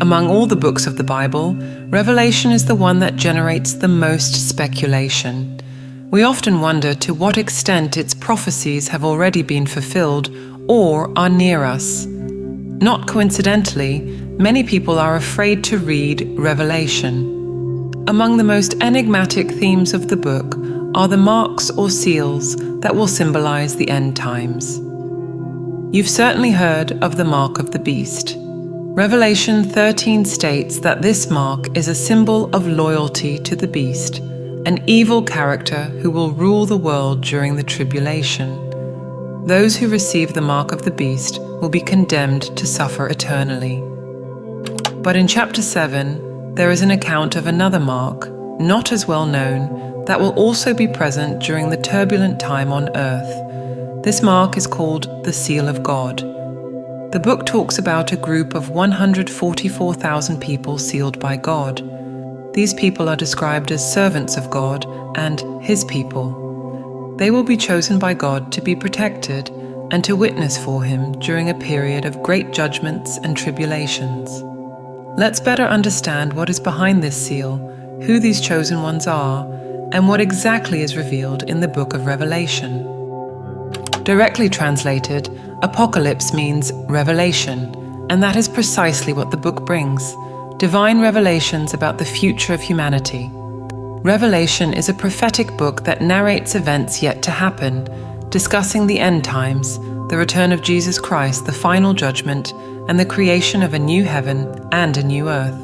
Among all the books of the Bible, Revelation is the one that generates the most speculation. We often wonder to what extent its prophecies have already been fulfilled or are near us. Not coincidentally, many people are afraid to read Revelation. Among the most enigmatic themes of the book are the marks or seals that will symbolize the end times. You've certainly heard of the mark of the beast. Revelation 13 states that this mark is a symbol of loyalty to the beast, an evil character who will rule the world during the tribulation. Those who receive the mark of the beast will be condemned to suffer eternally. But in chapter 7, there is an account of another mark, not as well known, that will also be present during the turbulent time on earth. This mark is called the Seal of God. The book talks about a group of 144,000 people sealed by God. These people are described as servants of God and His people. They will be chosen by God to be protected and to witness for Him during a period of great judgments and tribulations. Let's better understand what is behind this seal, who these chosen ones are, and what exactly is revealed in the book of Revelation. Directly translated, Apocalypse means revelation, and that is precisely what the book brings: divine revelations about the future of humanity. Revelation is a prophetic book that narrates events yet to happen, discussing the end times, the return of Jesus Christ, the final judgment, and the creation of a new heaven and a new earth.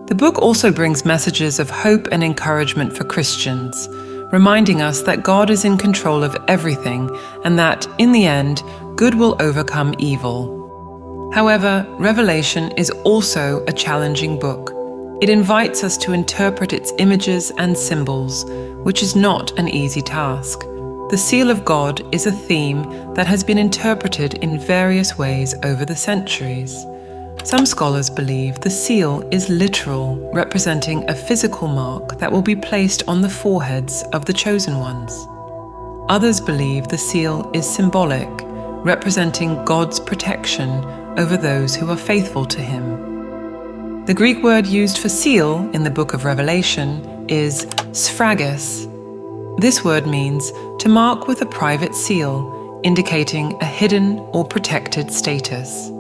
The book also brings messages of hope and encouragement for Christians, reminding us that God is in control of everything and that, in the end, good will overcome evil. However, Revelation is also a challenging book. It invites us to interpret its images and symbols, which is not an easy task. The seal of God is a theme that has been interpreted in various ways over the centuries. Some scholars believe the seal is literal, representing a physical mark that will be placed on the foreheads of the chosen ones. Others believe the seal is symbolic, representing God's protection over those who are faithful to Him. The Greek word used for seal in the book of Revelation is sphragus. This word means to mark with a private seal, indicating a hidden or protected status.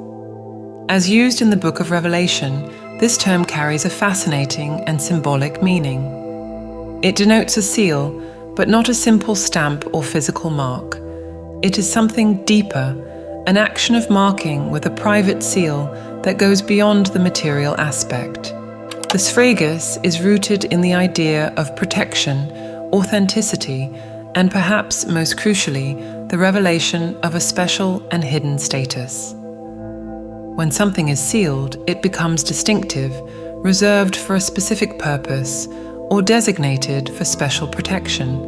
As used in the book of Revelation, this term carries a fascinating and symbolic meaning. It denotes a seal, but not a simple stamp or physical mark. It is something deeper, an action of marking with a private seal that goes beyond the material aspect. The sphragus is rooted in the idea of protection, authenticity, and perhaps most crucially, the revelation of a special and hidden status. When something is sealed, it becomes distinctive, reserved for a specific purpose, or designated for special protection.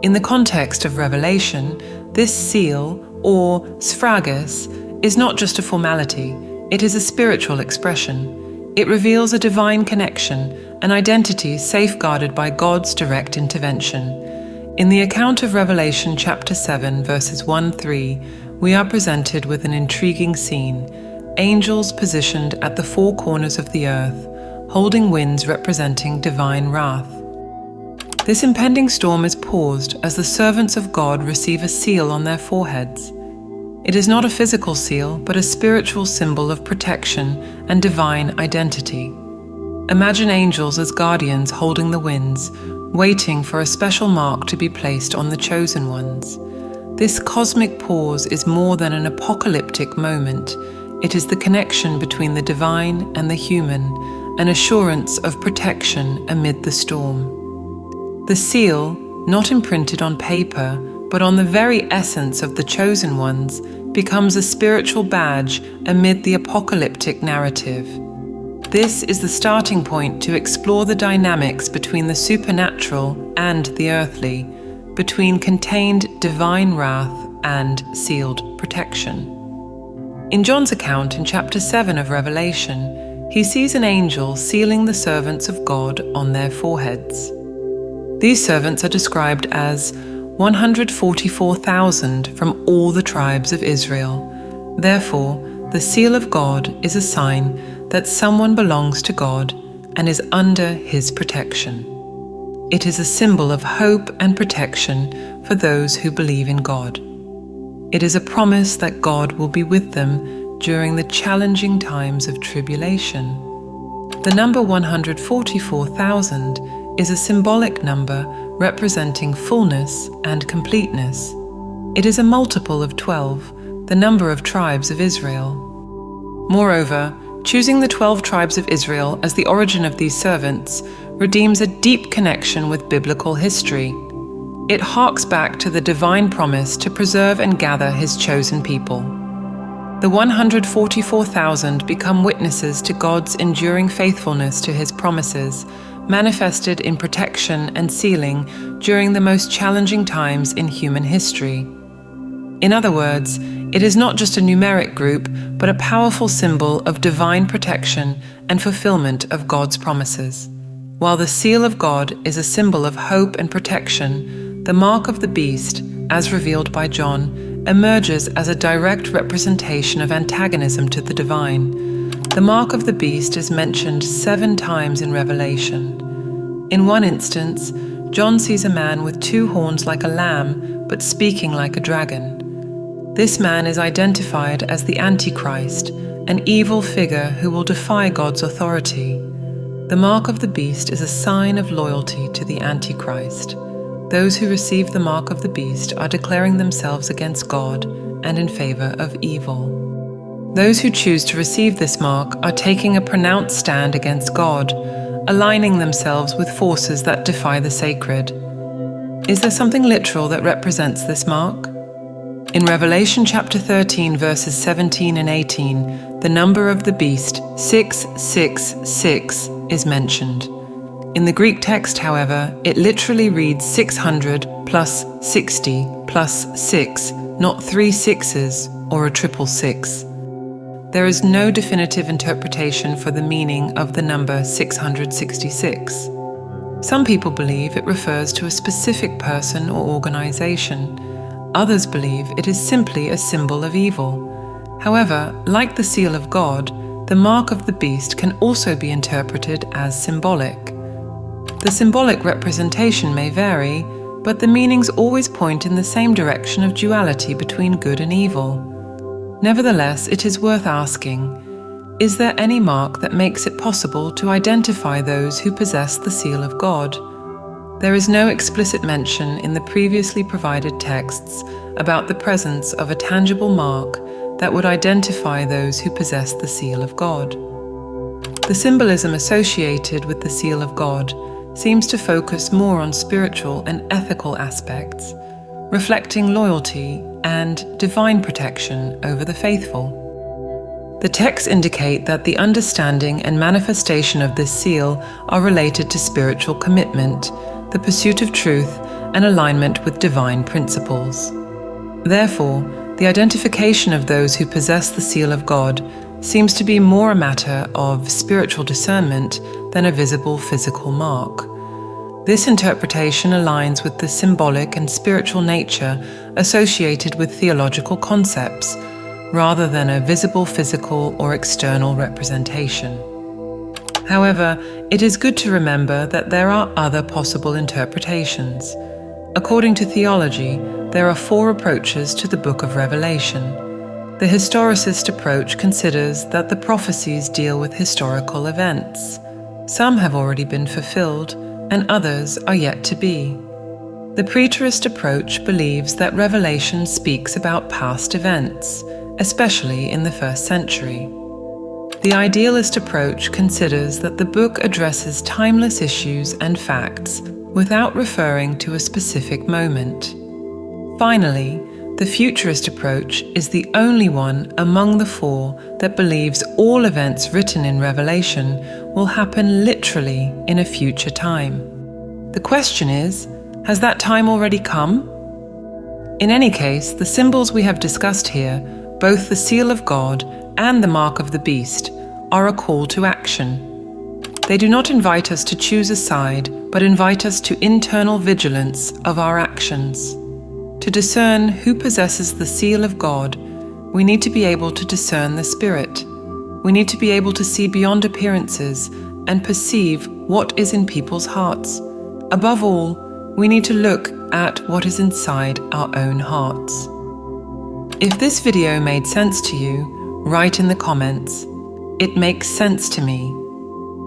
In the context of Revelation, this seal, or sphragus, is not just a formality, it is a spiritual expression. It reveals a divine connection, an identity safeguarded by God's direct intervention. In the account of Revelation chapter 7, verses 1-3, we are presented with an intriguing scene: angels positioned at the four corners of the earth, holding winds representing divine wrath. This impending storm is paused as the servants of God receive a seal on their foreheads. It is not a physical seal, but a spiritual symbol of protection and divine identity. Imagine angels as guardians holding the winds, waiting for a special mark to be placed on the chosen ones. This cosmic pause is more than an apocalyptic moment. It is the connection between the divine and the human, an assurance of protection amid the storm. The seal, not imprinted on paper, but on the very essence of the chosen ones, becomes a spiritual badge amid the apocalyptic narrative. This is the starting point to explore the dynamics between the supernatural and the earthly, between contained divine wrath and sealed protection. In John's account in chapter 7 of Revelation, he sees an angel sealing the servants of God on their foreheads. These servants are described as 144,000 from all the tribes of Israel. Therefore, the seal of God is a sign that someone belongs to God and is under His protection. It is a symbol of hope and protection for those who believe in God. It is a promise that God will be with them during the challenging times of tribulation. The number 144,000 is a symbolic number representing fullness and completeness. It is a multiple of 12, the number of tribes of Israel. Moreover, choosing the 12 tribes of Israel as the origin of these servants redeems a deep connection with biblical history. It harks back to the divine promise to preserve and gather His chosen people. The 144,000 become witnesses to God's enduring faithfulness to His promises, manifested in protection and sealing during the most challenging times in human history. In other words, it is not just a numeric group, but a powerful symbol of divine protection and fulfillment of God's promises. While the seal of God is a symbol of hope and protection, the mark of the beast, as revealed by John, emerges as a direct representation of antagonism to the divine. The mark of the beast is mentioned 7 times in Revelation. In one instance, John sees a man with 2 horns like a lamb, but speaking like a dragon. This man is identified as the Antichrist, an evil figure who will defy God's authority. The mark of the beast is a sign of loyalty to the Antichrist. Those who receive the mark of the beast are declaring themselves against God and in favor of evil. Those who choose to receive this mark are taking a pronounced stand against God, aligning themselves with forces that defy the sacred. Is there something literal that represents this mark? In Revelation chapter 13, verses 17 and 18, the number of the beast, 666, is mentioned. In the Greek text, however, it literally reads 600 plus 60 plus 6, not 3 sixes or a 666. There is no definitive interpretation for the meaning of the number 666. Some people believe it refers to a specific person or organization. Others believe it is simply a symbol of evil. However, like the seal of God, the mark of the beast can also be interpreted as symbolic. The symbolic representation may vary, but the meanings always point in the same direction of duality between good and evil. Nevertheless, it is worth asking, is there any mark that makes it possible to identify those who possess the seal of God? There is no explicit mention in the previously provided texts about the presence of a tangible mark that would identify those who possess the seal of God. The symbolism associated with the seal of God seems to focus more on spiritual and ethical aspects, reflecting loyalty and divine protection over the faithful. The texts indicate that the understanding and manifestation of this seal are related to spiritual commitment, the pursuit of truth, and alignment with divine principles. Therefore, the identification of those who possess the seal of God seems to be more a matter of spiritual discernment than a visible physical mark. This interpretation aligns with the symbolic and spiritual nature associated with theological concepts, rather than a visible physical or external representation. However, it is good to remember that there are other possible interpretations. According to theology, there are 4 approaches to the book of Revelation. The historicist approach considers that the prophecies deal with historical events. Some have already been fulfilled, and others are yet to be. The preterist approach believes that Revelation speaks about past events, especially in the 1st century. The idealist approach considers that the book addresses timeless issues and facts without referring to a specific moment. Finally, the futurist approach is the only one among the 4 that believes all events written in Revelation will happen literally in a future time. The question is, has that time already come? In any case, the symbols we have discussed here, both the seal of God and the mark of the beast, are a call to action. They do not invite us to choose a side, but invite us to internal vigilance of our actions. To discern who possesses the seal of God, we need to be able to discern the Spirit. We need to be able to see beyond appearances and perceive what is in people's hearts. Above all, we need to look at what is inside our own hearts. If this video made sense to you, write in the comments, "It makes sense to me."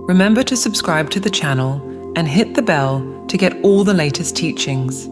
Remember to subscribe to the channel and hit the bell to get all the latest teachings.